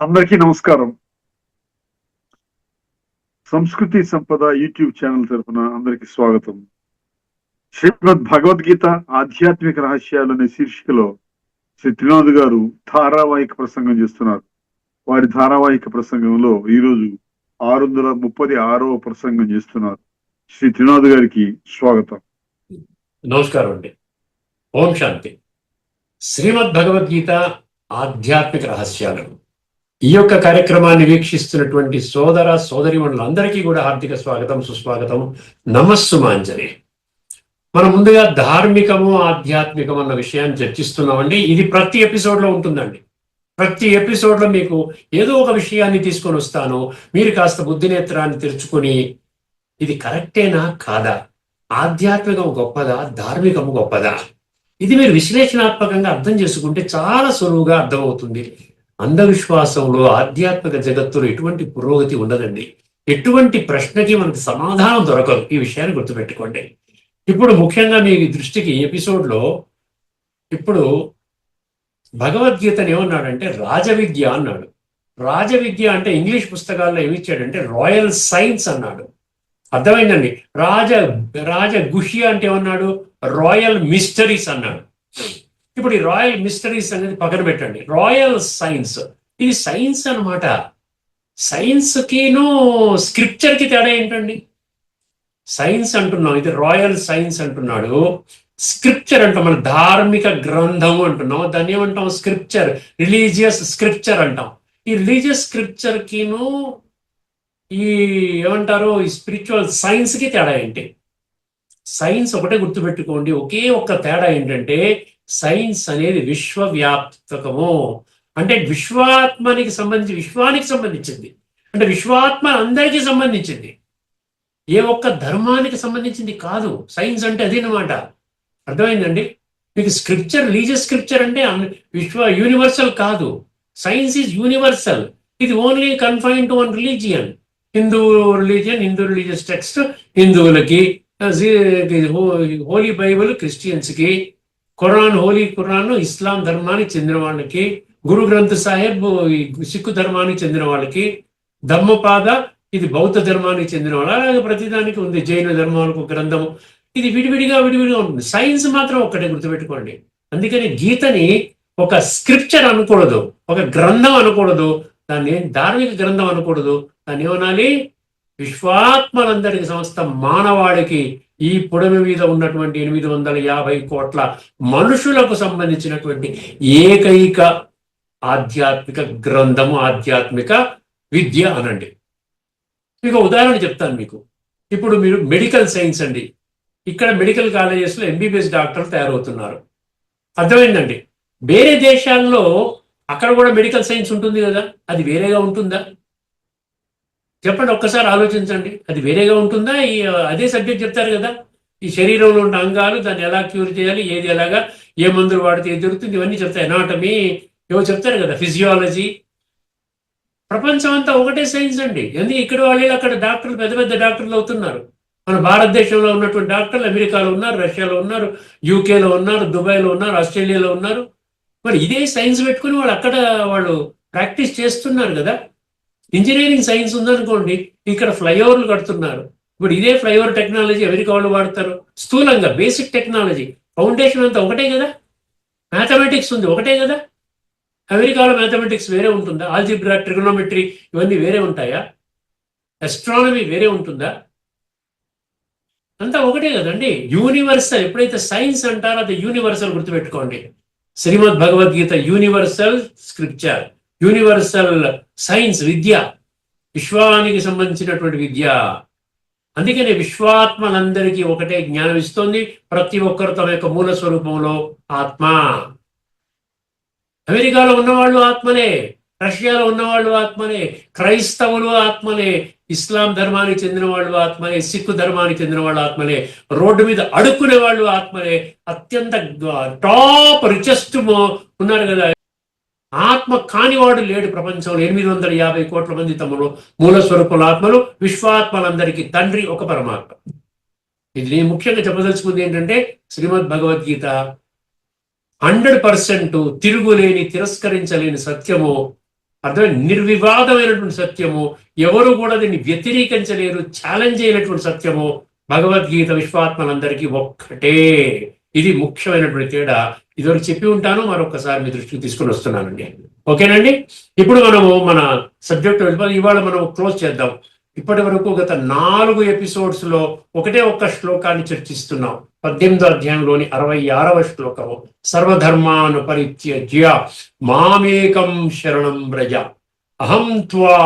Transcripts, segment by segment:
అందరికీ నమస్కారం. సంస్కృతి సంపద యూట్యూబ్ ఛానల్ తరఫున అందరికీ స్వాగతం. శ్రీమద్ భగవద్గీత ఆధ్యాత్మిక రహస్యాలు అనే శీర్షికలో శ్రీ త్రినాథ్ గారు ధారావాహిక ప్రసంగం చేస్తున్నారు. వారి ధారావాహిక ప్రసంగంలో ఈరోజు 636వ ప్రసంగం చేస్తున్నారు. శ్రీ త్రినాథ్ గారికి స్వాగతం. నమస్కారం అండి. ఓం శాంతి. శ్రీమద్ భగవద్గీత ఆధ్యాత్మిక రహస్యాలు ఈ యొక్క కార్యక్రమాన్ని వీక్షిస్తున్నటువంటి సోదర సోదరీమణులందరికీ కూడా హార్దిక స్వాగతం, సుస్వాగతం, నమస్సుమాంజలి. మనం ముందుగా ధార్మికము ఆధ్యాత్మికం అన్న విషయాన్ని చర్చిస్తున్నామండి. ఇది ప్రతి ఎపిసోడ్లో ఉంటుందండి. ప్రతి ఎపిసోడ్లో మీకు ఏదో ఒక విషయాన్ని తీసుకొని వస్తాను. మీరు కాస్త బుద్ధినేత్రాన్ని తెరుచుకొని ఇది కరెక్టేనా కాదా, ఆధ్యాత్మికం గొప్పదా, ధార్మికము గొప్పదా, ఇది మీరు విశ్లేషణాత్మకంగా అర్థం చేసుకుంటే చాలా సులువుగా అర్థమవుతుంది. అంధవిశ్వాసంలో ఆధ్యాత్మిక జగత్తులో ఎటువంటి పురోగతి ఉండదండి. ఎటువంటి ప్రశ్నకి మనకు సమాధానం దొరకదు. ఈ విషయాన్ని గుర్తుపెట్టుకోండి. ఇప్పుడు ముఖ్యంగా మీ దృష్టికి ఎపిసోడ్లో ఇప్పుడు భగవద్గీతను ఏమన్నాడంటే రాజవిద్య అన్నాడు. రాజవిద్య అంటే ఇంగ్లీష్ పుస్తకాల్లో ఏమిచ్చాడంటే రాయల్ సైన్స్ అన్నాడు. అర్థమైందండి. రాజ గుహ్య అంటే ఏమన్నాడు, రాయల్ మిస్టరీస్ అన్నాడు. ఇప్పుడు ఈ రాయల్ మిస్టరీస్ అనేది పక్కన పెట్టండి. రాయల్ సైన్స్, ఇది సైన్స్ అనమాట. సైన్స్కిను స్క్రిప్చర్కి తేడా ఏంటండి? సైన్స్ అంటున్నాం, ఇది రాయల్ సైన్స్ అంటున్నాడు. స్క్రిప్చర్ అంటాం, మన ధార్మిక గ్రంథము అంటున్నాం, దాన్ని ఏమంటాం, స్క్రిప్చర్, రిలీజియస్ స్క్రిప్చర్ అంటాం. ఈ రిలీజియస్ స్క్రిప్చర్కిను ఈ ఏమంటారు, ఈ స్పిరిచువల్ సైన్స్కి తేడా ఏంటి? సైన్స్ ఒకటే గుర్తుపెట్టుకోండి. ఒకే ఒక్క తేడా ఏంటంటే సైన్స్ అనేది విశ్వవ్యాప్తకము. అంటే విశ్వాత్మనికి సంబంధించి, విశ్వానికి సంబంధించింది. అంటే విశ్వాత్మ అందరికీ సంబంధించింది, ఏ ఒక్క ధర్మానికి సంబంధించింది కాదు. సైన్స్ అంటే అదేనమాట. అర్థమైందండి మీకు? స్క్రిప్చర్, రిలీజియస్ స్క్రిప్చర్ అంటే యూనివర్సల్ కాదు. Science is universal. ఇది only confine to one religion. Hindu religious text హిందువులకి, హోలీ బైబుల్ క్రిస్టియన్స్కి, హోలీ ఖురాన్ ఇస్లాం ధర్మానికి చెందిన వాళ్ళకి, గురు గ్రంథ్ సాహెబ్ సిక్కు ధర్మానికి చెందిన వాళ్ళకి, ధమ్మపాద ఇది బౌద్ధ ధర్మానికి చెందిన వాళ్ళు. అలాగే ప్రతిదానికి ఉంది. జైన ధర్మానికి గ్రంథము. ఇది విడివిడిగా ఉంటుంది. సైన్స్ మాత్రం ఒక్కటే గుర్తుపెట్టుకోండి. అందుకని గీతని ఒక స్క్రిప్చర్ అనకూడదు, ఒక గ్రంథం అనకూడదు, దాన్ని ధార్మిక గ్రంథం అనకూడదు. దాన్ని ఏమనాలి? విశ్వాత్మలందరికి, సమస్త మానవాళికి, ఈ పుడమి మీద ఉన్నటువంటి 850 కోట్ల మనుషులకు సంబంధించినటువంటి ఏకైక ఆధ్యాత్మిక గ్రంథము, ఆధ్యాత్మిక విద్య అనండి. మీకు ఉదాహరణ చెప్తాను మీకు. ఇప్పుడు మీరు మెడికల్ సైన్స్ అండి. ఇక్కడ మెడికల్ కాలేజెస్లో ఎంబీబీఎస్ డాక్టర్లు తయారవుతున్నారు. అర్థమైందండి. వేరే దేశాల్లో అక్కడ కూడా మెడికల్ సైన్స్ ఉంటుంది కదా, అది వేరేగా ఉంటుందా? చెప్పండి, ఒక్కసారి ఆలోచించండి. అది వేరేగా ఉంటుందా? అదే సబ్జెక్ట్ చెప్తారు కదా, ఈ శరీరంలో ఉన్న అంగాలు, దాన్ని ఎలా క్యూర్ చేయాలి, ఏది ఎలాగా, ఏ మందులు వాడితే ఏది జరుగుతుంది, ఇవన్నీ చెప్తాయి. ఎనాటమీ ఏవో చెప్తారు కదా, ఫిజియాలజీ. ప్రపంచం అంతా ఒకటే సైన్స్ అండి. ఎందుకు ఇక్కడ వాళ్ళు అక్కడ డాక్టర్లు, పెద్ద పెద్ద డాక్టర్లు అవుతున్నారు. మన భారతదేశంలో ఉన్నటువంటి డాక్టర్లు అమెరికాలో ఉన్నారు, రష్యాలో ఉన్నారు, యూకేలో ఉన్నారు, దుబాయ్లో ఉన్నారు, ఆస్ట్రేలియాలో ఉన్నారు. మరి ఇదే సైన్స్ పెట్టుకుని వాళ్ళు అక్కడ ప్రాక్టీస్ చేస్తున్నారు కదా. ఇంజనీరింగ్ సైన్స్ ఉందనుకోండి, ఇక్కడ ఫ్లైఓవర్లు కడుతున్నారు. ఇప్పుడు ఇదే ఫ్లైఓవర్ టెక్నాలజీ అమెరికా వాళ్ళు వాడతారు. స్థూలంగా బేసిక్ టెక్నాలజీ, ఫౌండేషన్ అంతా ఒకటే కదా. మ్యాథమెటిక్స్ ఉంది, ఒకటే కదా. అమెరికాలో మ్యాథమెటిక్స్ వేరే ఉంటుందా? ఆల్జిబ్రా, ట్రిగోనోమెట్రీ ఇవన్నీ వేరే ఉంటాయా? అస్ట్రానమీ వేరే ఉంటుందా? అంతా ఒకటే కదండి. యూనివర్సల్. ఎప్పుడైతే సైన్స్ అంటారో అది యూనివర్సల్ గుర్తుపెట్టుకోండి. Shrimad Bhagavad Gita universal scripture, universal science, విద్య, విశ్వానికి సంబంధించినటువంటి విద్య. అందుకనే విశ్వాత్మలందరికీ ఒకటే జ్ఞానం ఇస్తోంది. ప్రతి ఒక్కరు తమ యొక్క మూల స్వరూపంలో ఆత్మ. అమెరికాలో ఉన్నవాళ్ళు ఆత్మలే, రష్యాలో ఉన్నవాళ్ళు ఆత్మలే, క్రైస్తవులు ఆత్మలే, ఇస్లాం ధర్మానికి చెందిన వాళ్ళు ఆత్మలే, సిక్కు ధర్మానికి చెందిన వాళ్ళు ఆత్మలే, రోడ్డు మీద అడుక్కునే వాళ్ళు ఆత్మలే, అత్యంత టాప్ రిచెస్ట్ ఉన్నారు కదా. ఆత్మ కానివాడు లేడు ప్రపంచంలో. 850 కోట్ల మంది తమలో మూల స్వరూపుల ఆత్మలు. విశ్వాత్మలందరికీ తండ్రి ఒక పరమాత్మ. ఇది నేను ముఖ్యంగా చెప్పదలుచుకుంది ఏంటంటే శ్రీమద్ భగవద్గీత 100% తిరుగులేని, తిరస్కరించలేని సత్యము. అర్థమైన నిర్వివాదమైనటువంటి సత్యము, ఎవరు కూడా దీన్ని వ్యతిరేకించలేరు, ఛాలెంజ్ అయినటువంటి సత్యము. భగవద్గీత విశ్వాత్మలందరికీ ఒక్కటే. ఇది ముఖ్యమైనటువంటి తేడా. ఇదివరకు చెప్పి ఉంటాను, మరొకసారి మీ దృష్టికి తీసుకుని వస్తున్నానండి. ఓకేనండి. ఇప్పుడు మనము మన సబ్జెక్ట్ వెళ్ళిపోయి ఇవాళ మనం క్లోజ్ చేద్దాం. ఇప్పటి వరకు గత 4 ఎపిసోడ్స్ లో ఒక్క శ్లోకాన్ని చర్చిస్తున్నాం. 18వ అధ్యాయంలోని 66వ శ్లోకము. సర్వధర్మాను పరిత్యజ్య మామేకం శరణం వ్రజ అహం త్వా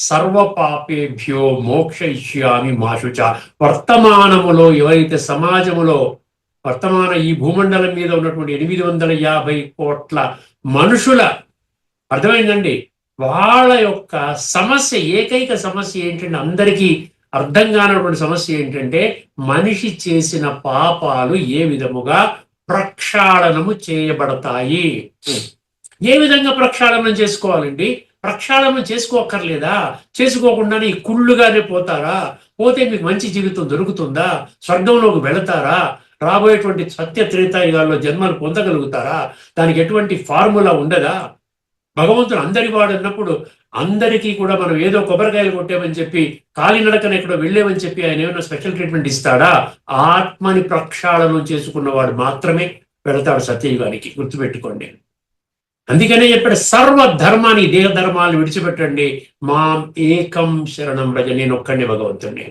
సర్వ పాపేభ్యో మోక్షయిష్యామి మా శుచ. వర్తమానములో ఎవరైతే సమాజములో వర్తమాన ఈ భూమండలం మీద ఉన్నటువంటి 850 కోట్ల మనుషుల, అర్థమైందండి, వాళ్ళ యొక్క సమస్య, ఏకైక సమస్య ఏంటంటే, అందరికీ అర్థం కానటువంటి సమస్య ఏంటంటే, మనిషి చేసిన పాపాలు ఏ విధముగా ప్రక్షాళనము చేయబడతాయి. ఏ విధంగా ప్రక్షాళనం చేసుకోవాలండి? ప్రక్షాళనం చేసుకోక్కర్లేదా? చేసుకోకుండానే కుళ్ళుగానే పోతారా? పోతే మీకు మంచి జీవితం దొరుకుతుందా? స్వర్గంలోకి వెళతారా? రాబోయేటువంటి సత్య త్రేతాయుగాల్లో జన్మలు పొందగలుగుతారా? దానికి ఎటువంటి ఫార్ములా ఉండదా? భగవంతుడు అందరి వాడు అన్నప్పుడు అందరికీ కూడా మనం ఏదో కొబ్బరికాయలు కొట్టామని చెప్పి, కాలినడకన ఎక్కడో వెళ్ళామని చెప్పి ఆయన ఏమైనా స్పెషల్ ట్రీట్మెంట్ ఇస్తాడా? ఆత్మని ప్రక్షాళనం చేసుకున్నవాడు మాత్రమే వెళతాడు సత్యయుగానికి. గుర్తుపెట్టుకోండి. అందుకనే చెప్పాడు, సర్వ ధర్మాన్ని, దేహ ధర్మాలను విడిచిపెట్టండి, మాం ఏకం శరణం వ్రజ, నేను ఒక్కడిని భగవంతుడిని.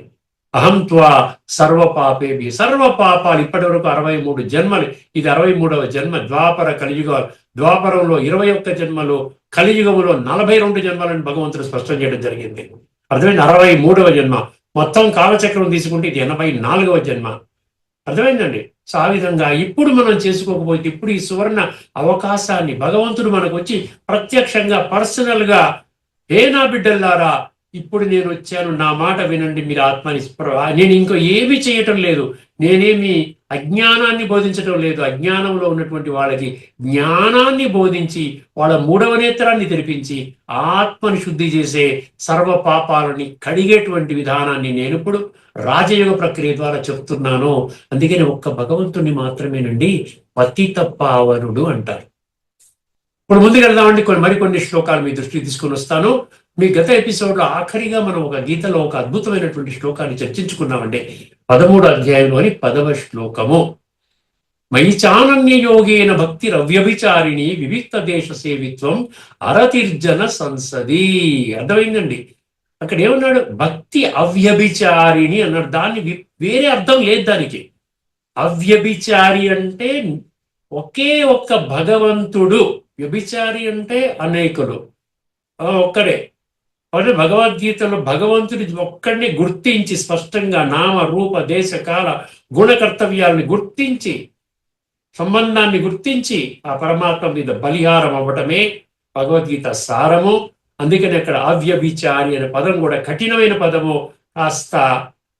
అహం త్వా సర్వ పాపేభి, సర్వ పాపాలు. ఇప్పటి వరకు 63 జన్మలు, ఇది 63వ జన్మ. ద్వాపర కలియుగ, ద్వాపరంలో 21 జన్మలు, కలియుగములో 42 జన్మలను భగవంతుడు స్పష్టం చేయడం జరిగింది. అర్థమైంది? 63వ జన్మ. మొత్తం కాలచక్రం తీసుకుంటే ఇది 84వ జన్మ. అర్థమైందండి? సో ఆ విధంగా ఇప్పుడు మనం చేసుకోకపోతే, ఇప్పుడు ఈ సువర్ణ అవకాశాన్ని భగవంతుడు మనకు వచ్చి ప్రత్యక్షంగా పర్సనల్ గా, ఏ నా బిడ్డల్లారా, ఇప్పుడు నేను వచ్చాను, నా మాట వినండి, మీరు ఆత్మని, నేను ఇంకో ఏమీ చేయటం లేదు, నేనేమి అజ్ఞానాన్ని బోధించటం లేదు. అజ్ఞానంలో ఉన్నటువంటి వాళ్ళకి జ్ఞానాన్ని బోధించి, వాళ్ళ 3వ నేత్రాన్ని తెరిపించి, ఆత్మని శుద్ధి చేసే, సర్వ పాపాలని కడిగేటువంటి విధానాన్ని నేను ఇప్పుడు రాజయోగ ప్రక్రియ ద్వారా చెప్తున్నాను. అందుకని ఒక్క భగవంతుని మాత్రమేనండి పతిత పావనుడు అంటారు. ఇప్పుడు ముందుకు వెళ్దామండి. మరికొన్ని శ్లోకాలు మీ దృష్టికి తీసుకుని వస్తాను. మీ గత ఎపిసోడ్లో ఆఖరిగా మనం ఒక గీతలో ఒక అద్భుతమైనటువంటి శ్లోకాన్ని చర్చించుకున్నామండి. 13వ అధ్యాయంలోని 10వ శ్లోకము. మయి చానన్య యోగేన భక్తి రవ్యభిచారిణి వివిక్త దేశ సేవిత్వం అరతిర్జన సంసది. అర్థమైందండి? అక్కడ ఏమన్నాడు? భక్తి అవ్యభిచారిణి అన్నాడు. దాన్ని వేరే అర్థం లేదు దానికి. అవ్యభిచారి అంటే ఒకే ఒక్క భగవంతుడు, వ్యభిచారి అంటే అనేకులు, ఒక్కడే. అంటే భగవద్గీతలో భగవంతుడి ఒక్కడిని గుర్తించి, స్పష్టంగా నామ రూప దేశ కాల గుణ కర్తవ్యాలని గుర్తించి, సంబంధాన్ని గుర్తించి ఆ పరమాత్మ మీద బలిహారం అవ్వటమే భగవద్గీత సారము. అందుకని అక్కడ అవ్యభిచారి అనే పదం కూడా కఠినమైన పదము, కాస్త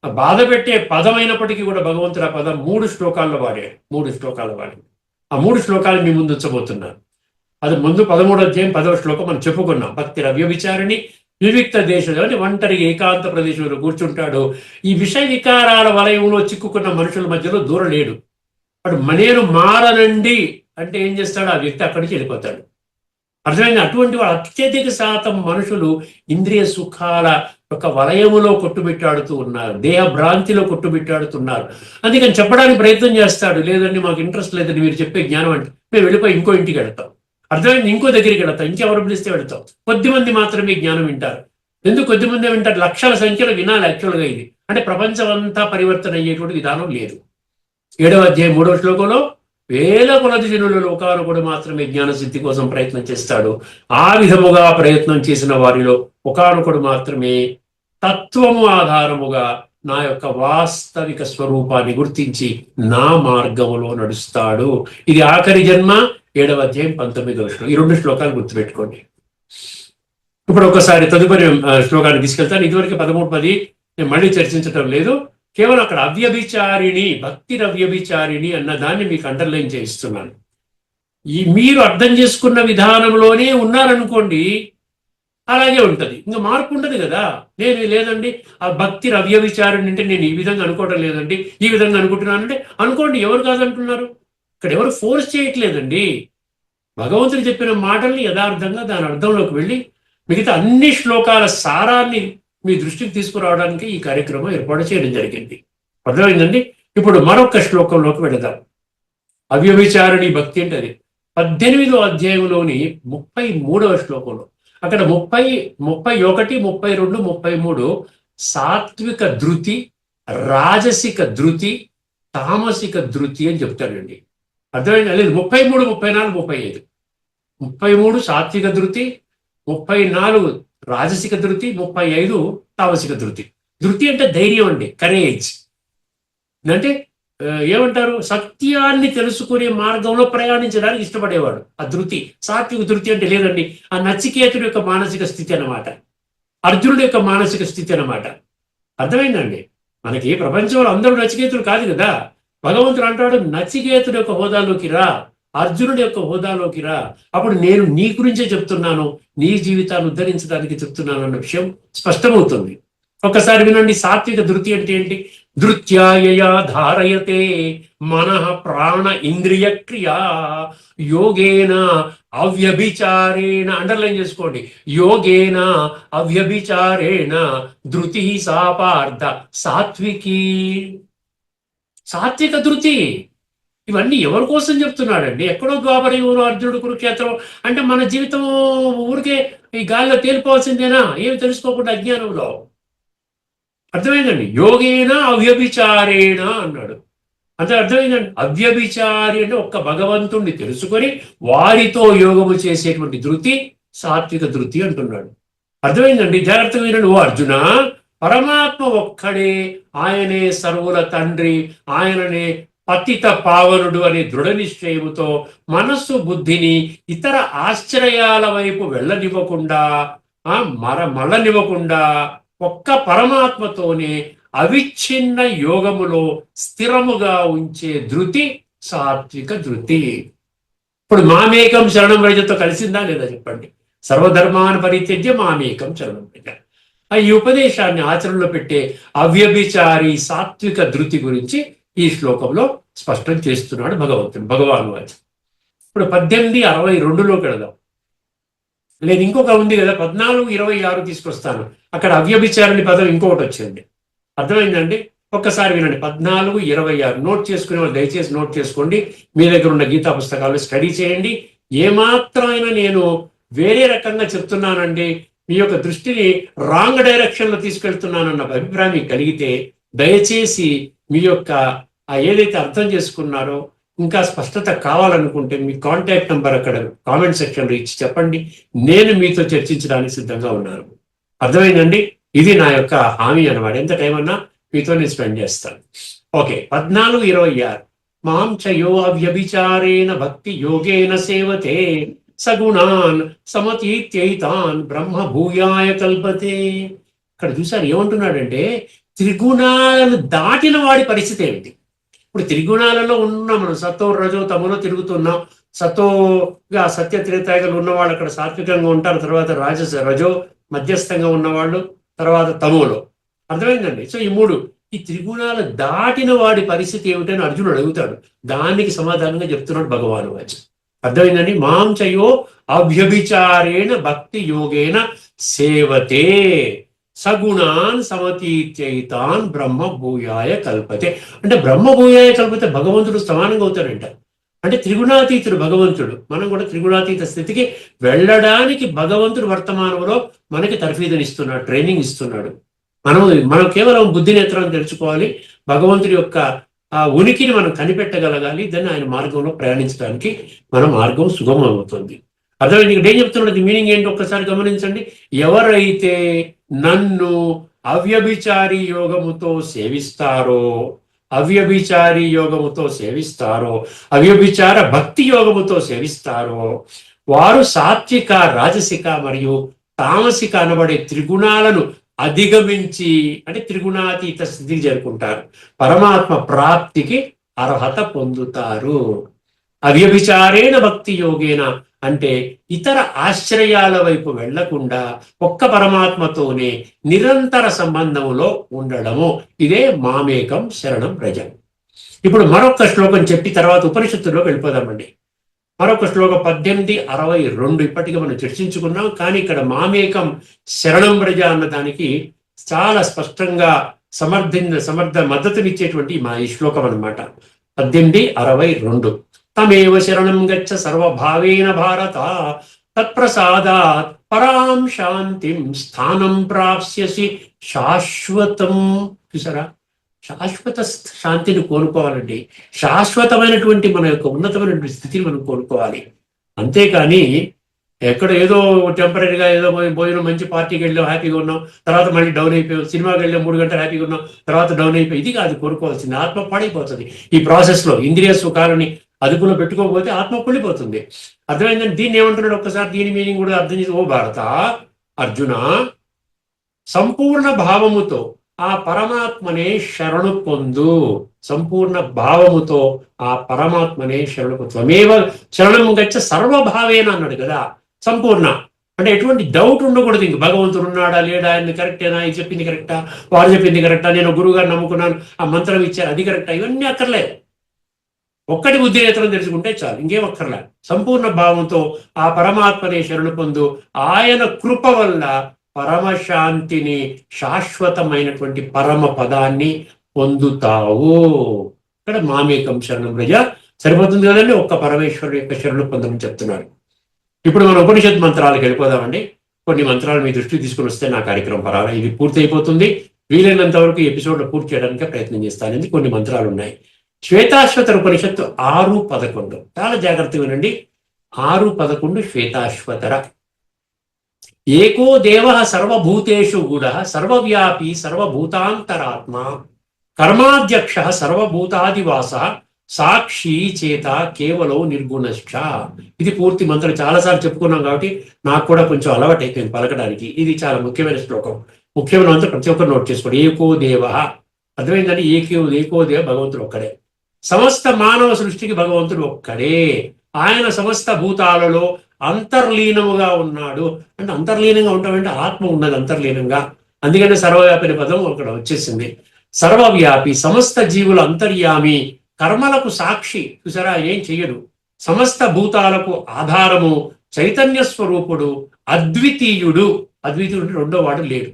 బాధ పెట్టే పదమైనప్పటికీ కూడా భగవంతుడు ఆ పదం 3 శ్లోకాల్లో వాడాడు. 3 శ్లోకాల్లో వాడాడు. ఆ 3 శ్లోకాలు మీ ముందు ఉంచబోతున్నాను. అది ముందు 13వ అధ్యాయం 10వ శ్లోకం మనం చెప్పుకున్నాం. భక్తి రవ్యభిచారిణి వివిక్త దేశం, అంటే ఒంటరి ఏకాంత ప్రదేశంలో కూర్చుంటాడు. ఈ విషయ వికారాల వలయంలో చిక్కుకున్న మనుషుల మధ్యలో దూరలేడు. వాడు నేను మారనండి అంటే ఏం చేస్తాడు? ఆ వ్యక్తి అక్కడి నుంచి వెళ్ళిపోతాడు. అర్థమైంది? అటువంటి వాడు అత్యధిక శాతం మనుషులు ఇంద్రియ సుఖాల యొక్క వలయములో కొట్టుబిట్టాడుతూ ఉన్నారు, దేహ భ్రాంతిలో కొట్టుబిట్టాడుతున్నారు. అందుకని చెప్పడానికి ప్రయత్నం చేస్తాడు, లేదండి మాకు ఇంట్రెస్ట్ లేదండి మీరు చెప్పే జ్ఞానం అంటే, మేము వెళ్ళిపోయి ఇంకో ఇంటికి వెళ్తాం. అర్థమైంది? ఇంకో దగ్గరికి వెళ్తాం, ఇంకెవరు పిలిస్తే వెళ్తాం. కొద్దిమంది మాత్రమే జ్ఞానం వింటారు. ఎందుకు కొద్దిమంది వింటారు? లక్షల సంఖ్యలో వినాలి యాక్చువల్గా. ఇది అంటే ప్రపంచం అంతా పరివర్తన అయ్యేటువంటి విధానం లేదు. 7వ అధ్యాయం 3వ శ్లోకంలో వేల కొలది జనులలో ఒకరు మాత్రమే జ్ఞానసిద్ధి కోసం ప్రయత్నం చేస్తాడు. ఆ విధముగా ప్రయత్నం చేసిన వారిలో ఒకరు మాత్రమే తత్వము ఆధారముగా నా యొక్క వాస్తవిక స్వరూపాన్ని గుర్తించి నా మార్గములో నడుస్తాడు. ఇది ఆఖరి జన్మ. 7వ అధ్యాయం 19వ శ్లోకం. ఈ 2 శ్లోకాలు గుర్తుపెట్టుకోండి. ఇప్పుడు ఒకసారి తదుపరి శ్లోకాన్ని తీసుకెళ్తాను. ఇదివరకు 13-10 నేను మళ్ళీ చర్చించడం లేదు. కేవలం అక్కడ అవ్యభిచారిణి, భక్తి రవ్యభిచారిణి అన్న దాన్ని మీకు అండర్లైన్ చేయిస్తున్నాను. మీరు అర్థం చేసుకున్న విధానంలోనే ఉన్నారనుకోండి, అలాగే ఉంటుంది, ఇంకా మార్పు ఉండదు కదా. నేను లేదండి ఆ భక్తి రవ్యభిచారిణి అంటే నేను ఈ విధంగా అనుకోవడం లేదండి, ఈ విధంగా అనుకుంటున్నానంటే అనుకోండి, ఎవరు కాదంటున్నారు? ఇక్కడ ఎవరు ఫోర్స్ చేయట్లేదండి. భగవంతుడు చెప్పిన మాటల్ని యథార్థంగా దాని అర్థంలోకి వెళ్ళి మిగతా అన్ని శ్లోకాల సారాన్ని మీ దృష్టికి తీసుకురావడానికి ఈ కార్యక్రమం ఏర్పాటు చేయడం జరిగింది. అర్థమైందండి. ఇప్పుడు మరొక శ్లోకంలోకి వెళదాం. అవ్యభిచారిణి భక్తి అంటే అది 18వ అధ్యాయంలోని 33వ శ్లోకంలో, అక్కడ 30, 31, 32, 33 సాత్విక ధృతి, రాజసిక ధృతి, తామసిక ధృతి అని చెప్తాడండి. అర్థమైంది? లేదు, 33, 34, 35. 33 సాత్విక ధృతి, 34 రాజసిక ధృతి, 35 తామసిక ధృతి. ధృతి అంటే ధైర్యం అండి, కరేజ్. అంటే ఏమంటారు, సత్యాన్ని తెలుసుకునే మార్గంలో ప్రయాణించడానికి ఇష్టపడేవాడు ఆ ధృతి. సాత్విక ధృతి అంటే లేదండి, ఆ నచికేతుడి యొక్క మానసిక స్థితి అన్నమాట, అర్జునుడి యొక్క మానసిక స్థితి అన్నమాట. అర్థమైందండి? మనకి ప్రపంచంలో అందరూ నచికేతుడు కాదు కదా. భగవంతుడు అంటాడు, నచికేతుడి యొక్క హోదాలోకి రా, అర్జునుడి యొక్క హోదాలోకి రా, అప్పుడు నేను నీ గురించే చెప్తున్నాను, నీ జీవితాన్ని ఉద్ధరించడానికి చెప్తున్నాను అన్న విషయం స్పష్టమవుతుంది. ఒక్కసారి వినండి, సాత్విక ధృతి అంటే ఏంటి? ధృత్యాయయా ధారయతే మనః ప్రాణ ఇంద్రియ క్రియా యోగేన అవ్యభిచారేణ, అండర్లైన్ చేసుకోండి, యోగేన అవ్యభిచారేణ ధృతి సా పార్థ సాత్వికి. సాత్విక ధృతి. ఇవన్నీ ఎవరి కోసం చెప్తున్నాడండి? ఎక్కడో ద్వాపరయుగంలో అర్జునుడు, కురుక్షేత్రం అంటే మన జీవితం ఊరికే ఈ గాలిలో తేలిపోవాల్సిందేనా? ఏమి తెలుసుకోకుండా అజ్ఞానంలో. అర్థమైందండి? యోగేన అవ్యభిచారేణ అన్నాడు. అంటే అర్థమైందండి? అవ్యభిచారి అంటే ఒక్క భగవంతుణ్ణి తెలుసుకొని వారితో యోగము చేసేటువంటి ధృతి సాత్విక ధృతి అంటున్నాడు. అర్థమైందండి? జాగ్రత్తగా వినండి. ఓ అర్జున, పరమాత్మ ఒక్కడే, ఆయనే సర్వుల తండ్రి, ఆయననే పతిత పావనుడు అనే దృఢ నిశ్చయముతో మనస్సు బుద్ధిని ఇతర ఆశ్చర్యాల వైపు వెళ్ళనివ్వకుండా, మళ్ళనివ్వకుండా ఒక్క పరమాత్మతోనే అవిచ్ఛిన్న యోగములో స్థిరముగా ఉంచే ధృతి సాత్విక ధృతి. ఇప్పుడు మామేకం శరణం వ్రజతో కలిసిందా లేదా చెప్పండి? సర్వధర్మాన్ని పరిత్యజ్య మామేకం శరణం వ్రజ. ఈ ఉపదేశాన్ని ఆచరణలో పెట్టే అవ్యభిచారి సాత్విక ధృతి గురించి ఈ శ్లోకంలో స్పష్టం చేస్తున్నాడు భగవంతుడు, భగవానువాచ. ఇప్పుడు 18:62లోకి వెళదాం. లేదు, ఇంకొక ఉంది కదా, 14:26 తీసుకొస్తాను. అక్కడ అవ్యభిచారిణి పదం ఇంకొకటి వచ్చింది. అర్థమైందండి? ఒక్కసారి వినండి. 14:26 నోట్ చేసుకునే వాళ్ళు దయచేసి నోట్ చేసుకోండి. మీ దగ్గర ఉన్న గీతా పుస్తకాలు స్టడీ చేయండి. ఏమాత్రమైనా నేను వేరే రకంగా చెప్తున్నానండి, మీ యొక్క దృష్టిని రాంగ్ డైరెక్షన్లో తీసుకెళ్తున్నానన్న అభిప్రాయం మీకు కలిగితే దయచేసి మీ యొక్క ఏదైతే అర్థం చేసుకున్నారో ఇంకా స్పష్టత కావాలనుకుంటే మీ కాంటాక్ట్ నంబర్ అక్కడ కామెంట్ సెక్షన్లో ఇచ్చి చెప్పండి. నేను మీతో చర్చించడానికి సిద్ధంగా ఉన్నాను. అర్థమైందండి? ఇది నా యొక్క హామీ అన్నమాట. ఎంత టైం అన్నా మీతో నేను స్పెండ్ చేస్తాను. ఓకే, 14:26 మాం చయో అవ్యభిచారేణ భక్తి యోగేన సేవతే సగుణాన్ సమతీత్యైతాన్ బ్రహ్మ భూయాయ కల్పతే. ఇక్కడ చూసారు ఏమంటున్నాడంటే, త్రిగుణాలను దాటిన వాడి పరిస్థితి ఏమిటి? ఇప్పుడు త్రిగుణాలలో ఉన్నాం మనం, సతో రజో తమలో తిరుగుతున్నాం. సతోగా సత్య త్రేతాయుగాలు ఉన్నవాళ్ళు అక్కడ సాత్వికంగా ఉంటారు, తర్వాత రజో మధ్యస్థంగా ఉన్నవాళ్ళు, తర్వాత తమోలో. అర్థమైందండి? సో ఈ త్రిగుణాలు దాటిన వాడి పరిస్థితి ఏమిటని అర్జునుడు అడుగుతాడు. దానికి సమాధానంగా చెప్తున్నాడు భగవాను వాచ్. అర్థమైందండి? మాం చయో అవ్యభిచారేణ భక్తి యోగేన సేవతే సగుణాన్ సమతీత్యైతాన్ బ్రహ్మ భూయాయ కల్పతే. అంటే బ్రహ్మ భూయాయ కల్పతే భగవంతుడు సమానంగా అవుతాడంట. అంటే త్రిగుణాతీతుడు భగవంతుడు. మనం కూడా త్రిగుణాతీత స్థితికి వెళ్ళడానికి భగవంతుడు వర్తమానంలో మనకి తర్ఫీదునిస్తున్నాడు, ట్రైనింగ్ ఇస్తున్నాడు. మనం కేవలం బుద్ధి నేత్రాన్ని తెలుసుకోవాలి, భగవంతుడి యొక్క ఆ ఉనికిని మనం కనిపెట్టగలగాలి. దాన్ని ఆయన మార్గంలో ప్రయాణించడానికి మన మార్గం సుగమం అవుతుంది. అర్థమైంది? ఇక్కడ ఏం చెప్తున్నది, మీనింగ్ ఏంటి ఒక్కసారి గమనించండి. ఎవరైతే నన్ను అవ్యభిచారి యోగముతో సేవిస్తారో, అవ్యభిచారి యోగముతో సేవిస్తారో, అవ్యభిచార భక్తి యోగముతో సేవిస్తారో, వారు సాత్విక, రాజసిక మరియు తామసిక అనబడే త్రిగుణాలను అధిగమించి, అంటే త్రిగుణాతీత స్థితికి చేరుకుంటారు, పరమాత్మ ప్రాప్తికి అర్హత పొందుతారు. అవ్యభిచారేణ భక్తి యోగేన అంటే ఇతర ఆశ్రయాల వైపు వెళ్లకుండా ఒక్క పరమాత్మతోనే నిరంతర సంబంధంలో ఉండడము. ఇదే మామేకం శరణం వ్రజ. ఇప్పుడు మరొక శ్లోకం చెప్పి తర్వాత ఉపనిషత్తులోకి వెళ్ళిపోదామండి. మరొక శ్లోకం 1862 ఇప్పటికీ మనం చర్చించుకున్నాం. కానీ ఇక్కడ మామేకం శరణం వ్రజ అన్న దానికి చాలా స్పష్టంగా సమర్థ మద్దతునిచ్చేటువంటి ఈ శ్లోకం అన్నమాట. 1862. తమేవ శరణం గచ్చ సర్వభావేన భారత తత్ప్రసాదాత్ పరాం శాంతిం స్థానం ప్రాప్స్యసి శాశ్వతం. చూసారా, శాశ్వత శాంతిని కోరుకోవాలండి. శాశ్వతమైనటువంటి మన యొక్క ఉన్నతమైనటువంటి స్థితిని మనం కోరుకోవాలి. అంతేకాని ఎక్కడ ఏదో టెంపరీగా ఏదో భోజనం మంచి పార్టీకి వెళ్ళాం, హ్యాపీగా ఉన్నాం, తర్వాత మళ్ళీ డౌన్ అయిపోయాం, సినిమాకి వెళ్ళాం 3 గంటలు హ్యాపీగా ఉన్నాం, తర్వాత డౌన్ అయిపోయి, ఇది కాదు కోరుకోవాల్సింది. ఆత్మ పాడైపోతుంది ఈ ప్రాసెస్లో. ఇంద్రియ సుఖాలని అదుపులో పెట్టుకోకపోతే ఆత్మ కుళ్ళిపోతుంది. అర్థమైందని దీన్ని ఏమంటున్నాడు ఒక్కసారి దీని మీనింగ్ కూడా అర్థం చేసి, ఓ భారత అర్జున, సంపూర్ణ భావముతో ఆ పరమాత్మనే శరణు పొందు. సంపూర్ణ భావముతో ఆ పరమాత్మనే శరణు పొందు. త్వమేవ శరణం గచ్చ సర్వభావేన అన్నాడు కదా. సంపూర్ణ అంటే ఎటువంటి డౌట్ ఉండకూడదు. ఇంక భగవంతుడు ఉన్నాడా లేడా, ఆయన కరెక్టేనా, ఇది చెప్పింది కరెక్టా, వాడు చెప్పింది కరెక్టా, నేను గురువు గారు నమ్ముకున్నాను, ఆ మంత్రం ఇచ్చారు అది కరెక్టా, ఇవన్నీ అక్కర్లేదు. ఒక్కటి బుద్ధి నేత్రం తెలుసుకుంటే చాలు, ఇంకేం అక్కర్లే. సంపూర్ణ భావంతో ఆ పరమాత్మనే శరణు పొందు. ఆయన కృప వల్ల పరమశాంతిని, శాశ్వతమైనటువంటి పరమ పదాన్ని పొందుతావు. ఇక్కడ మామేకం శరణం వ్రజ సరిపోతుంది కదండి. ఒక్క పరమేశ్వరుడు యొక్క శరణు పొందమని చెప్తున్నాడు. ఇప్పుడు మనం ఉపనిషత్ మంత్రాలకు వెళ్ళిపోదామండి. కొన్ని మంత్రాలు మీ దృష్టికి తీసుకుని వస్తే నా కార్యక్రమం పరాలా ఇది పూర్తి అయిపోతుంది. వీలైనంత వరకు ఎపిసోడ్లో పూర్తి చేయడానికి ప్రయత్నం చేస్తాను. ఎందుకు కొన్ని మంత్రాలు ఉన్నాయి. శ్వేతాశ్వతర ఉపనిషత్తు 6:11. చాలా జాగ్రత్తగా వినండి. 6:11 శ్వేతాశ్వతర. ఏకో దేవ సర్వభూతేషు గూఢ సర్వవ్యాపి సర్వభూతాంతరాత్మ కర్మాధ్యక్ష సర్వభూతాదివాస సాక్షి చేత కేవలో నిర్గుణశ్చ. ఇది పూర్తి మంత్రం చాలాసార్లు చెప్పుకున్నాం కాబట్టి నాకు కూడా కొంచెం అలవాటు అయిపోయింది పలకడానికి. ఇది చాలా ముఖ్యమైన శ్లోకం. ముఖ్యమైన మంత్రం ప్రతి ఒక్కరు నోట్ చేసుకోండి. ఏకో దేవ, అర్థమైందని, ఏకో దేవ భగవంతుడు ఒక్కడే. సమస్త మానవ సృష్టికి భగవంతుడు ఒక్కడే. ఆయన సమస్త భూతాలలో అంతర్లీనముగా ఉన్నాడు. అంటే అంతర్లీనంగా ఉంటామంటే ఆత్మ ఉన్నది అంతర్లీనంగా. అందుకనే సర్వవ్యాపిని పదం అక్కడ వచ్చేసింది. సర్వవ్యాపి, సమస్త జీవుల అంతర్యామి, కర్మలకు సాక్షి. చూసారా, ఏం చెయ్యడు. సమస్త భూతాలకు ఆధారము, చైతన్య స్వరూపుడు, అద్వితీయుడు. అద్వితీయుడు అంటే రెండో వాడు లేడు.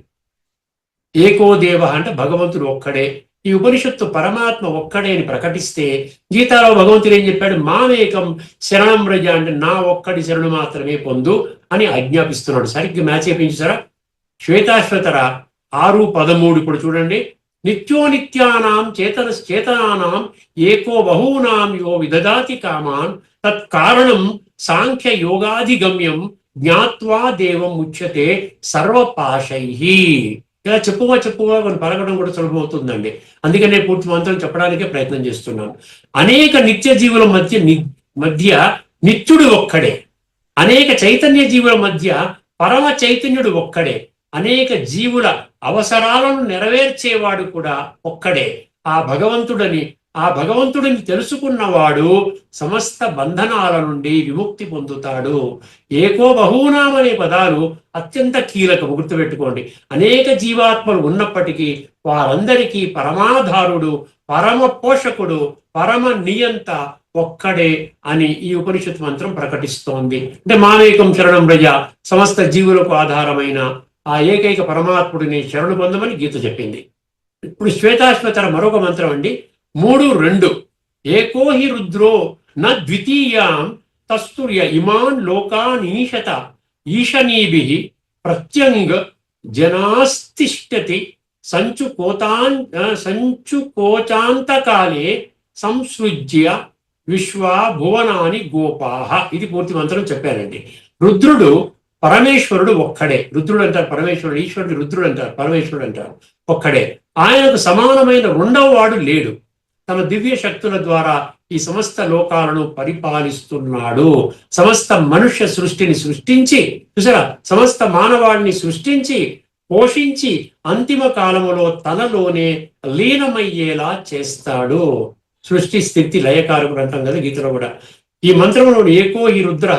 ఏకో దేవ అంటే భగవంతుడు ఒక్కడే. ఈ ఉపనిషత్తు పరమాత్మ ఒక్కడే అని ప్రకటిస్తే, గీతాలో భగవంతుడు ఏం చెప్పాడు? మామేకం శరణం వ్రజ అంటే నా ఒక్కడి శరణు మాత్రమే పొందు అని ఆజ్ఞాపిస్తున్నాడు. సరిగ్గా మ్యాచ్ అయిపోయించారా? శ్వేతాశ్వతర 6:13. ఇప్పుడు చూడండి. నిత్యోనిత్యానాం చేతనానాం ఏకో బహూనాం యో విదదాతి కామాన్ తత్కారణం సాంఖ్య యోగాధిగమ్యం జ్ఞాత్వా దేవం ముచ్యతే సర్వపాశైః. ఇలా చెప్పుగా కొన్ని పలకడం కూడా సులభమవుతుందండి. అందుకనే పూర్తి మంత్రం చెప్పడానికే ప్రయత్నం చేస్తున్నాను. అనేక నిత్య జీవుల మధ్య నిత్యుడు ఒక్కడే. అనేక చైతన్య జీవుల మధ్య పరమ చైతన్యుడు ఒక్కడే. అనేక జీవుల అవసరాలను నెరవేర్చేవాడు కూడా ఒక్కడే. ఆ భగవంతుడిని తెలుసుకున్నవాడు సమస్త బంధనాల నుండి విముక్తి పొందుతాడు. ఏకో బహూనాం అనే పదాలు అత్యంత కీలకం, గుర్తుపెట్టుకోండి. అనేక జీవాత్మలు ఉన్నప్పటికీ వారందరికీ పరమాధారుడు, పరమ పోషకుడు, పరమ నియంత ఒక్కడే అని ఈ ఉపనిషత్ మంత్రం ప్రకటిస్తోంది. అంటే మామేకం శరణం వ్రజ, సమస్త జీవులకు ఆధారమైన ఆ ఏకైక పరమాత్ముడిని శరణు పొందమని గీత చెప్పింది. ఇప్పుడు శ్వేతాశ్వతర మరొక మంత్రం అండి. 3:2. ఏకో హి రుద్రో న ద్వితీయాం తస్తుర్య ఇమాన్ లోకాన్ ఈశత ఈశనీభిః ప్రత్యంగ జనాస్తిష్టతి సంచుకోచాంతకాలే సంసృజ్య విశ్వా భువనాని గోపాహ. ఇది పూర్తి మంత్రం చెప్పానండి. రుద్రుడు పరమేశ్వరుడు ఒక్కడే. రుద్రుడు అంటారు పరమేశ్వరుడు, ఈశ్వరుడు రుద్రుడు అంటారు, పరమేశ్వరుడు అంటారు. ఒక్కడే. ఆయనకు సమానమైన రెండవ వాడు లేడు. తన దివ్య శక్తుల ద్వారా ఈ సమస్త లోకాలను పరిపాలిస్తున్నాడు. సమస్త మనుష్య సృష్టిని సృష్టించి, చూసారా, సమస్త మానవాడిని సృష్టించి పోషించి అంతిమ కాలములో తనలోనే లీనమయ్యేలా చేస్తాడు. సృష్టి స్థితి లయకారకుడు అంటాం కదా గీతలో కూడా. ఈ మంత్రంలో ఏకో హి రుద్ర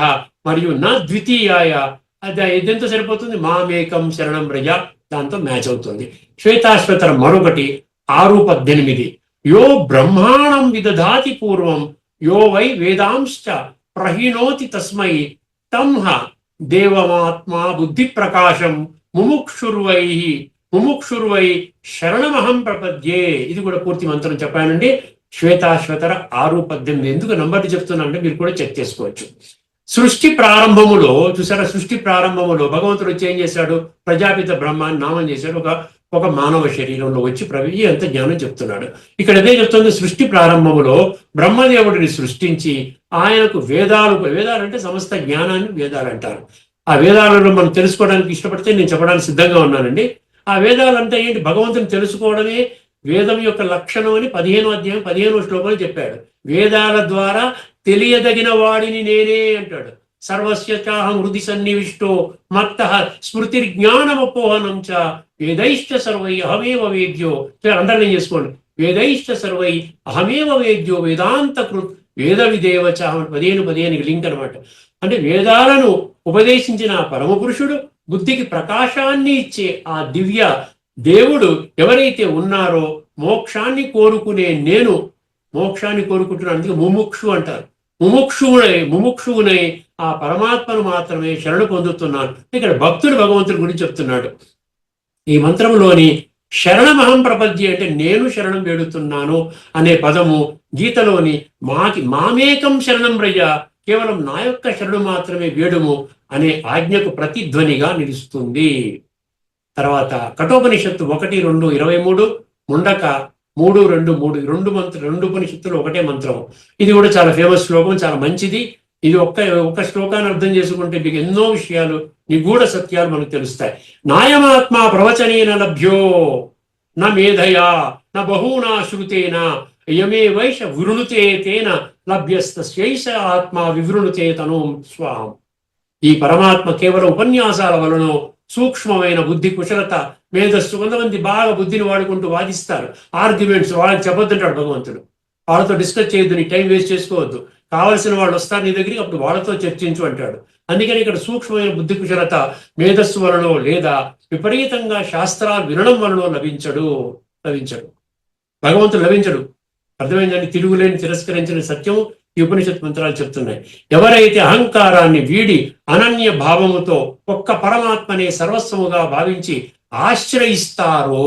మరియు నా ద్వితీయాయ, అది ఇదెంతో సరిపోతుంది? మామేకం శరణం వ్రజ, దాంతో మ్యాచ్ అవుతుంది. శ్వేతాశ్వతర మరొకటి 6:18. యో బ్రహ్మాణం విదధాతి పూర్వం యో వై వేదాంశ్చ ప్రహిణోతి తస్మై తంహ దేవమాత్మా బుద్ధి ప్రకాశం ముముక్షుర్వై శరణమహం ప్రపద్యే. ఇది కూడా పూర్తి మంత్రం చెప్పానండి. శ్వేతాశ్వతర 6:18. ఎందుకు నంబర్లు చెప్తున్నా అంటే మీరు కూడా చెక్ చేసుకోవచ్చు. సృష్టి ప్రారంభములో చూసారా, సృష్టి ప్రారంభములో భగవంతుడు వచ్చి ఏం చేశాడు? ప్రజాపిత బ్రహ్మాన్ని నామం చేశాడు. ఒక మానవ శరీరంలో వచ్చి ప్రవీ ఎంత జ్ఞానం చెప్తున్నాడు. ఇక్కడ అదే చెప్తుంది. సృష్టి ప్రారంభములో బ్రహ్మదేవుడిని సృష్టించి ఆయనకు వేదాలంటే సమస్త జ్ఞానాన్ని వేదాలు అంటారు. ఆ వేదాలలో మనం తెలుసుకోవడానికి ఇష్టపడితే నేను చెప్పడానికి సిద్ధంగా ఉన్నానండి. ఆ వేదాలంటే ఏంటి? భగవంతుని తెలుసుకోవడమే వేదం యొక్క లక్షణం అని 15వ అధ్యాయం 15వ శ్లోకంలో చెప్పాడు. వేదాల ద్వారా తెలియదగిన వాడిని నేనే అంటాడు. సర్వస్య చాహం హృది సన్నివిష్టో మత్తః స్మృతిర్జ్ఞానమపోహనం చ వేదైశ్చ సర్వై అహమేవ వేద్యో. అండర్లైన్ చేసుకోండి. వేదైశ్చ సర్వై అహమేవ వేద్యో వేదాంత కృత్ వేద విదేవ చ. 15 లింక్ అనమాట. అంటే వేదాలను ఉపదేశించిన పరమ పురుషుడు, బుద్ధికి ప్రకాశాన్ని ఇచ్చే ఆ దివ్య దేవుడు ఎవరైతే ఉన్నారో మోక్షాన్ని కోరుకునే నేను మోక్షాన్ని కోరుకుంటున్నాను. ముముక్షు అంటారు. ముముక్షువునై ఆ పరమాత్మను మాత్రమే శరణు పొందుతున్నాను. ఇక్కడ భక్తుడు భగవంతుడి గురించి చెప్తున్నాడు. ఈ మంత్రంలోని శరణమహం ప్రపద్య అంటే నేను శరణం వేడుతున్నాను అనే పదము గీతలోని మామేకం శరణం రయ్య, కేవలం నా యొక్క శరణు మాత్రమే వేడుము అనే ఆజ్ఞకు ప్రతిధ్వనిగా నిలుస్తుంది. తర్వాత కఠోపనిషత్తు 1:2-23, ముండక 3:2-3 రెండు ఉపనిషత్తులు ఒకటే మంత్రం. ఇది కూడా చాలా ఫేమస్ శ్లోకం, చాలా మంచిది. ఇది ఒక్క శ్లోకాన్ని అర్థం చేసుకుంటే మీకు ఎన్నో విషయాలు, నిగూఢ సత్యాలు మనకు తెలుస్తాయి. నాయమాత్మా ప్రవచనేన లభ్యో న మేధయా న బహూనా శ్రుతేన యమే వైష వివృణుతే తేన లభ్యస్తైష ఆత్మ వివృణుతే తను స్వాహం. ఈ పరమాత్మ కేవలం ఉపన్యాసాల వలన సూక్ష్మమైన బుద్ధి కుశలత మేధస్సు. కొంతమంది బాగా బుద్ధిని వాడుకుంటూ వాదిస్తారు, ఆర్గ్యుమెంట్స్. వాళ్ళకి చెప్పొద్దంటాడు భగవంతుడు. వాళ్ళతో డిస్కస్ చేయొద్దు, నీ టైం వేస్ట్ చేసుకోవద్దు. కావలసిన వాళ్ళు వస్తారు నీ దగ్గరికి, అప్పుడు వాళ్ళతో చర్చించు అంటాడు. అందుకని ఇక్కడ సూక్ష్మమైన బుద్ధి కుశలత మేధస్సు వలన లేదా విపరీతంగా శాస్త్రాలు వినడం వలన లభించడు. భగవంతుడు లభించడు. అర్థమైందని తిరుగులేని తిరస్కరించిన సత్యం ఈ ఉపనిషత్ మంత్రాలు చెప్తున్నాయి. ఎవరైతే అహంకారాన్ని వీడి అనన్య భావముతో ఒక్క పరమాత్మనే సర్వస్వముగా భావించి ఆశ్రయిస్తారో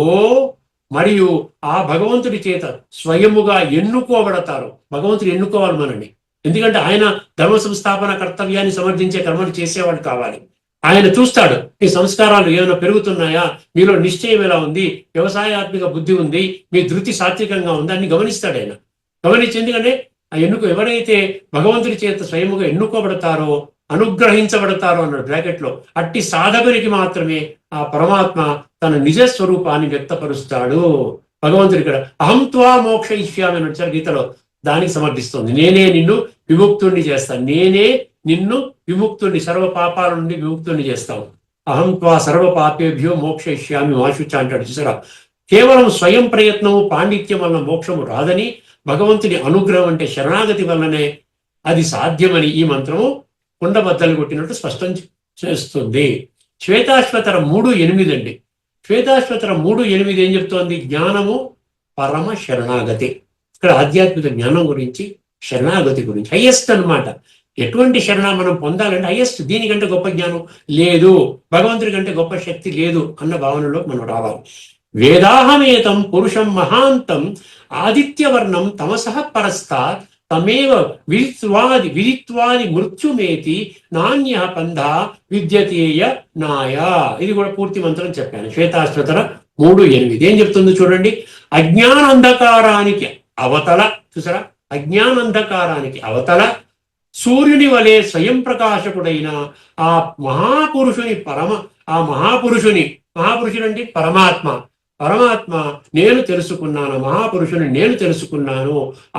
మరియు ఆ భగవంతుడి చేత స్వయముగా ఎన్నుకోబడతారు. భగవంతుడు ఎన్నుకోవాలి మనని. ఎందుకంటే ఆయన ధర్మ సంస్థాపన కర్తవ్యాన్ని సమర్థించే కర్మలు చేసేవాడు కావాలి. ఆయన చూస్తాడు మీ సంస్కారాలు ఏమైనా పెరుగుతున్నాయా, మీలో నిశ్చయం ఎలా ఉంది, వ్యవసాయాత్మిక బుద్ధి ఉంది, మీ ధృతి సాత్వికంగా ఉంది అని గమనిస్తాడు ఆయన. గమనించి ఎందుకంటే ఆ ఎవరైతే భగవంతుడి చేత స్వయముగా ఎన్నుకోబడతారో అనుగ్రహించబడతారో అన్నాడు బ్రాకెట్లో, అట్టి సాధకునికి మాత్రమే ఆ పరమాత్మ తన నిజ స్వరూపాన్ని వ్యక్తపరుస్తాడు. భగవంతుడి ఇక్కడ అహం త్వా మోక్షయిష్యామి అని వచ్చారు గీతలో. దానికి సమర్థిస్తుంది. నేనే నిన్ను విముక్తుణ్ణి చేస్తాను. నేనే నిన్ను విముక్తుణ్ణి, సర్వ పాపాల నుండి విముక్తుణ్ణి చేస్తావు. అహం త్వా సర్వ పాపేభ్యో మోక్షయిష్యామి మాశుచ అంటాడు చూసారా. కేవలం స్వయం ప్రయత్నము పాండిత్యం వలన మోక్షము రాదని, భగవంతుని అనుగ్రహం అంటే శరణాగతి వల్లనే అది సాధ్యమని ఈ మంత్రము కుండబద్దలు కొట్టినట్టు స్పష్టం చేస్తుంది. శ్వేతాశ్వతర 3:8 అండి. శ్వేతాశ్వతర 3:8 ఏం చెప్తోంది? జ్ఞానము పరమ శరణాగతి. ఇక్కడ ఆధ్యాత్మిక జ్ఞానం గురించి, శరణాగతి గురించి హైయెస్ట్ అన్నమాట. ఎటువంటి శరణ మనం పొందాలంటే హైయెస్ట్, దీనికంటే గొప్ప జ్ఞానం లేదు, భగవంతుడి కంటే గొప్ప శక్తి లేదు అన్న భావనలో మనం రావాలి. వేదాహమేతం పురుషం మహాంతం ఆదిత్యవర్ణం తమసః పరస్తాత్ తమేవ విదిత్వాది మృత్యుమేతి నాణ్య పంధ విద్యతేయ నాయ. ఇది కూడా పూర్తి మంత్రం చెప్పాను. శ్వేతాశ్వతర 3:8 ఏం చెప్తుందో చూడండి. అజ్ఞానంధకారానికి అవతల, చూసారా, అజ్ఞానంధకారానికి అవతల సూర్యుని వలె స్వయం ప్రకాశకుడైన ఆ మహాపురుషుని మహాపురుషుడు అంటే పరమాత్మ నేను తెలుసుకున్నాను, మహాపురుషుని నేను తెలుసుకున్నాను.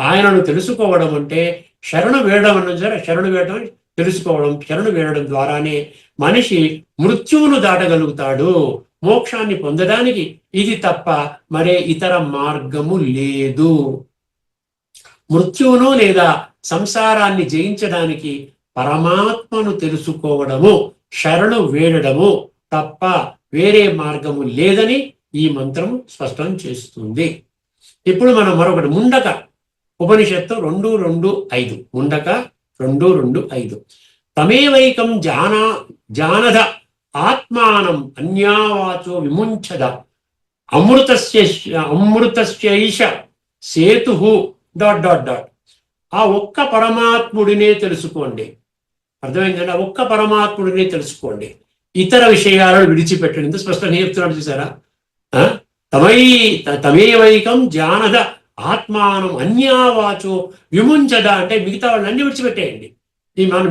ఆయనను తెలుసుకోవడం అంటే శరణు వేయడం అన్నది సరే, శరణు వేయడం తెలుసుకోవడం. శరణు వేయడం ద్వారానే మనిషి మృత్యువును దాటగలుగుతాడు. మోక్షాన్ని పొందడానికి ఇది తప్ప మరే ఇతర మార్గము లేదు. మృత్యువును లేదా సంసారాన్ని జయించడానికి పరమాత్మను తెలుసుకోవడము, శరణు వేడడము తప్ప వేరే మార్గము లేదని ఈ మంత్రము స్పష్టం చేస్తుంది. ఇప్పుడు మనం మరొకటి ముండక ఉపనిషత్తు 2:2-5. ముండక 2:2-5. తమేవైకం జానద ఆత్మానం అన్యావాచో విముంచద అమృతస్యైష సేతు ... ఆ ఒక్క పరమాత్ముడినే తెలుసుకోండి. అర్థమైందండి? ఆ ఒక్క పరమాత్ముడినే తెలుసుకోండి, ఇతర విషయాలను విడిచిపెట్టండి. ఇంత స్పష్టంగా చెప్తున్నాడు చూసారా? తమేవైకం జానద ఆత్మానం అన్యావాచో విముంచద అంటే మిగతా వాళ్ళన్నీ విడిచిపెట్టేయండి.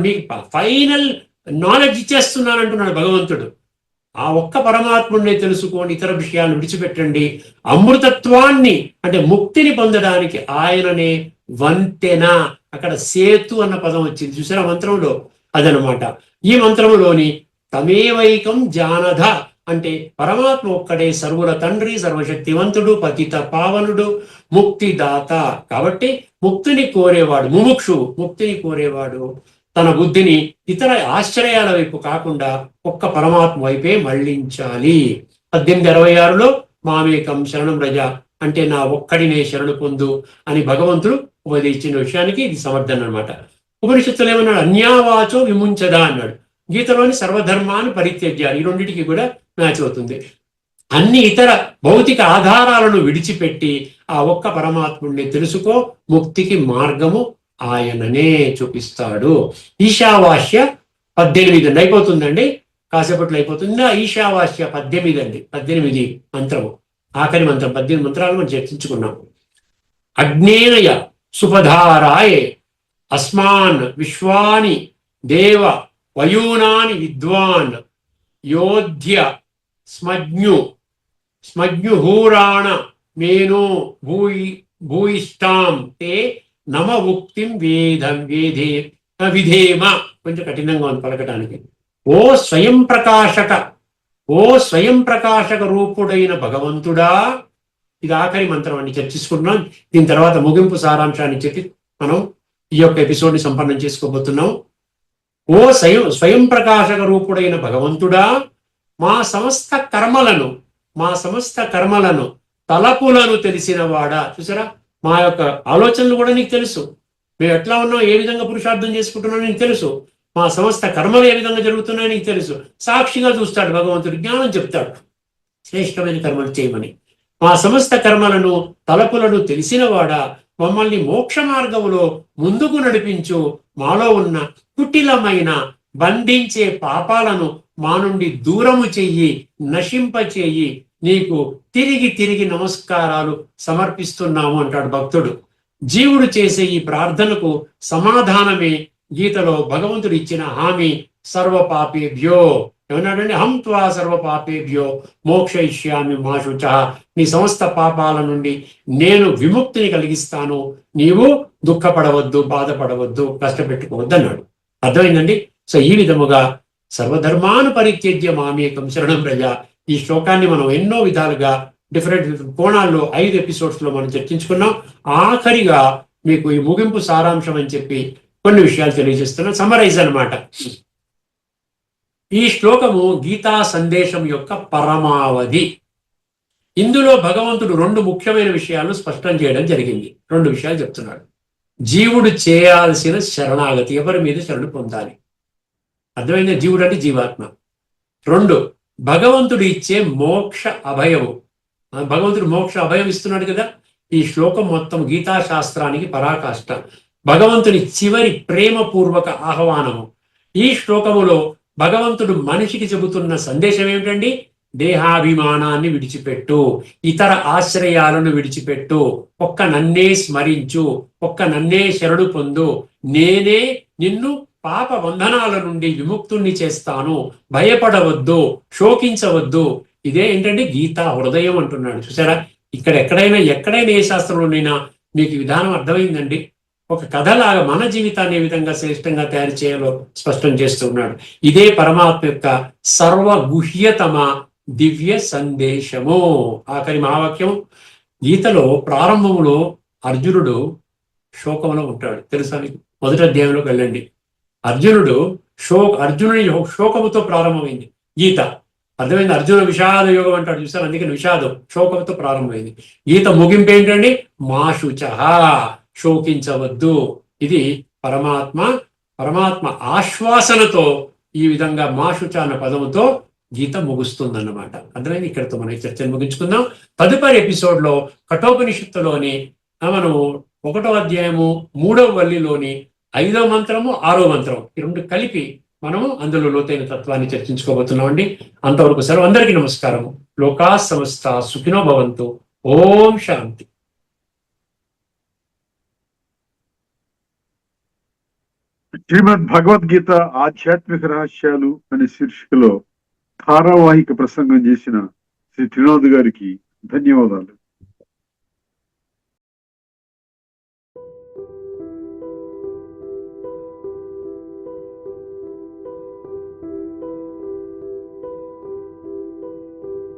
మీకు ఫైనల్ నాలెడ్జ్ ఇచ్చేస్తున్నాను అంటున్నాడు భగవంతుడు. ఆ ఒక్క పరమాత్ముడిని తెలుసుకొని ఇతర విషయాలను విడిచిపెట్టండి. అమృతత్వాన్ని అంటే ముక్తిని పొందడానికి ఆయననే వంతెన. అక్కడ సేతు అన్న పదం వచ్చింది చూసారా మంత్రంలో, అదనమాట. ఈ మంత్రములోని తమేవైకం జానధ అంటే పరమాత్మ ఒక్కడే సర్వుల తండ్రి, సర్వశక్తివంతుడు, పతిత పావనుడు, ముక్తిదాత. కాబట్టి ముక్తిని కోరేవాడు ముముక్షు, ముక్తిని కోరేవాడు తన బుద్ధిని ఇతర ఆశ్చర్యాల వైపు కాకుండా ఒక్క పరమాత్మ వైపే మళ్లించాలి. 1866లో మామేకం శరణం రజ అంటే నా ఒక్కడినే శరణు పొందు అని భగవంతుడు ఉపదేశించిన విషయానికి ఇది సమర్థన అనమాట. ఉపనిషత్తులు ఏమన్నాడు? అన్యావాచో విముంచదా అన్నాడు. గీతలోని సర్వధర్మాన్ని పరిత్యజ్యాలు, ఈ రెండింటికి కూడా మ్యాచ్ అవుతుంది. అన్ని ఇతర భౌతిక ఆధారాలను విడిచిపెట్టి ఆ ఒక్క పరమాత్ముడిని తెలుసుకో, ముక్తికి మార్గము ఆయననే చూపిస్తాడు. ఈశావాస్య 18 అయిపోతుందండి, కాసేపట్లో అయిపోతుంది. ఈశావాస్య 18 అండి, 18 మంత్రము, ఆఖరి మంత్రం. 18 మంత్రాలు మనం చర్చించుకున్నాం. అగ్నేయ సుపధారాయే అస్మాన్ విశ్వాని దేవ వయూనాని విద్వాన్ యోధ్య స్మజ్ఞుహూరాణ మేనో భూయిష్టాం తే నమ ఉక్తిం విధేమ. కొంచెం కఠినంగా ఉంది పలకటానికి. ఓ స్వయం ప్రకాశక రూపుడైన భగవంతుడా. ఇది ఆఖరి మంత్రం అని చర్చించుకుంటున్నాం. దీని తర్వాత ముగింపు సారాంశాన్ని చెప్పి మనం ఈ యొక్క ఎపిసోడ్ని సంపన్నం చేసుకోబోతున్నాం. ఓ స్వయం ప్రకాశక రూపుడైన భగవంతుడా, మా సమస్త కర్మలను తలపులను తెలిసిన వాడా. చూసారా, మా యొక్క ఆలోచనలు కూడా నీకు తెలుసు. మేము ఎట్లా ఉన్నాం, ఏ విధంగా పురుషార్థం చేసుకుంటున్నాం నీకు తెలుసు. మా సమస్త కర్మలు ఏ విధంగా జరుగుతున్నాయో నీకు తెలుసు. సాక్షిగా చూస్తాడు భగవంతుడు, జ్ఞానం చెప్తాడు శ్రేష్టమైన కర్మలు చేయమని. మా సమస్త కర్మలను తలపులను తెలిసినవాడా, మమ్మల్ని మోక్ష మార్గములో ముందుకు నడిపించు. మాలో ఉన్న కుటిలమైన బంధించే పాపాలను మా నుండి దూరము చెయ్యి, నశింపచేయి. నీకు తిరిగి నమస్కారాలు సమర్పిస్తున్నాము అంటాడు భక్తుడు. జీవుడు చేసే ఈ ప్రార్థనకు సమాధానమే గీతలో భగవంతుడు ఇచ్చిన హామీ. సర్వపాపేభ్యో ఏమన్నాడండి? హం త్వా సర్వపాపేభ్యో మోక్షయిష్యామి మా శుచః. నీ సమస్త పాపాల నుండి నేను విముక్తిని కలిగిస్తాను, నీవు దుఃఖపడవద్దు, బాధపడవద్దు, కష్టపెట్టుకోవద్దు అన్నాడు. అర్థమైందండి? సో ఈ విధముగా సర్వధర్మాను పరిత్యజ్య మామేకం శరణం రజ. ఈ శ్లోకాన్ని మనం ఎన్నో విధాలుగా డిఫరెంట్ కోణాల్లో 5 ఎపిసోడ్స్ లో మనం చర్చించుకున్నాం. ఆఖరిగా మీకు ఈ ముగింపు సారాంశం అని చెప్పి కొన్ని విషయాలు తెలియజేస్తున్నాం. సమరైజ్ అన్నమాట. ఈ శ్లోకము గీతా సందేశం యొక్క పరమావధి. ఇందులో భగవంతుడు 2 ముఖ్యమైన విషయాలను స్పష్టం చేయడం జరిగింది. 2 విషయాలు చెప్తున్నాడు. జీవుడు చేయాల్సిన శరణాగతి, ఎవరి మీద శరణు పొందాలి. అర్థమైంది? జీవుడు అంటే జీవాత్మ. 2, భగవంతుడు ఇచ్చే మోక్ష అభయము. భగవంతుడు మోక్ష అభయం ఇస్తున్నాడు కదా. ఈ శ్లోకం మొత్తం గీతా శాస్త్రానికి పరాకాష్ట, భగవంతుని చివరి ప్రేమపూర్వక ఆహ్వానము. ఈ శ్లోకములో భగవంతుడు మనిషికి చెబుతున్న సందేశం ఏమిటండి? దేహాభిమానాన్ని విడిచిపెట్టు, ఇతర ఆశ్రయాలను విడిచిపెట్టు, ఒక్క నన్నే స్మరించు, ఒక్క నన్నే శరణు పొందు, నేనే నిన్ను పాప బంధనాల నుండి విముక్తుణ్ణి చేస్తాను, భయపడవద్దు, శోకించవద్దు. ఇదే ఏంటంటే గీతా హృదయం అంటున్నాడు. చూసారా, ఎక్కడైనా ఏ శాస్త్రంలోనైనా మీకు విధానం అర్థమైందండి. ఒక కథలాగా మన జీవితాన్ని ఏ విధంగా శ్రేష్టంగా తయారు చేయాలో స్పష్టం చేస్తూ ఉన్నాడు. ఇదే పరమాత్మ యొక్క సర్వగుహ్యతమ దివ్య సందేశము. ఆఖరి మహావాక్యం. గీతలో ప్రారంభంలో అర్జునుడు శోకంలో ఉంటాడు, తెలుసా మీకు? 1వ అధ్యాయంలోకి వెళ్ళండి. అర్జునుని శోకముతో ప్రారంభమైంది గీత. అర్థమైంది? అర్జున విషాద యోగం అంటాడు చూసారు, అందుకని విషాదం శోకంతో ప్రారంభమైంది. గీత ముగింపు ఏంటండి? మా శుచః, శోకించవద్దు. ఇది పరమాత్మ పరమాత్మ ఆశ్వాసనతో ఈ విధంగా మాషుచ అన్న పదముతో గీత ముగుస్తుందన్నమాట. అర్థమైంది. ఇక్కడితో మనం ఈ చర్చను ముగించుకుందాం. తదుపరి ఎపిసోడ్ లో కఠోపనిషత్తులోని మనం 1వ అధ్యాయము 3వ వల్లిలోని 5వ మంత్రము 6వ మంత్రం ఈ రెండు కలిపి మనము అందులో లోతైన తత్వాన్ని చర్చించుకోబోతున్నామండి. అంతవరకు సెలవు. అందరికీ నమస్కారం. లోకా సమస్త సుఖినో భవంతు. ఓం శాంతి. శ్రీమద్ భగవద్గీత ఆధ్యాత్మిక రహస్యాలు అనే శీర్షికలో ధారావాహిక ప్రసంగం చేసిన శ్రీ త్రినాథ్ గారికి ధన్యవాదాలు.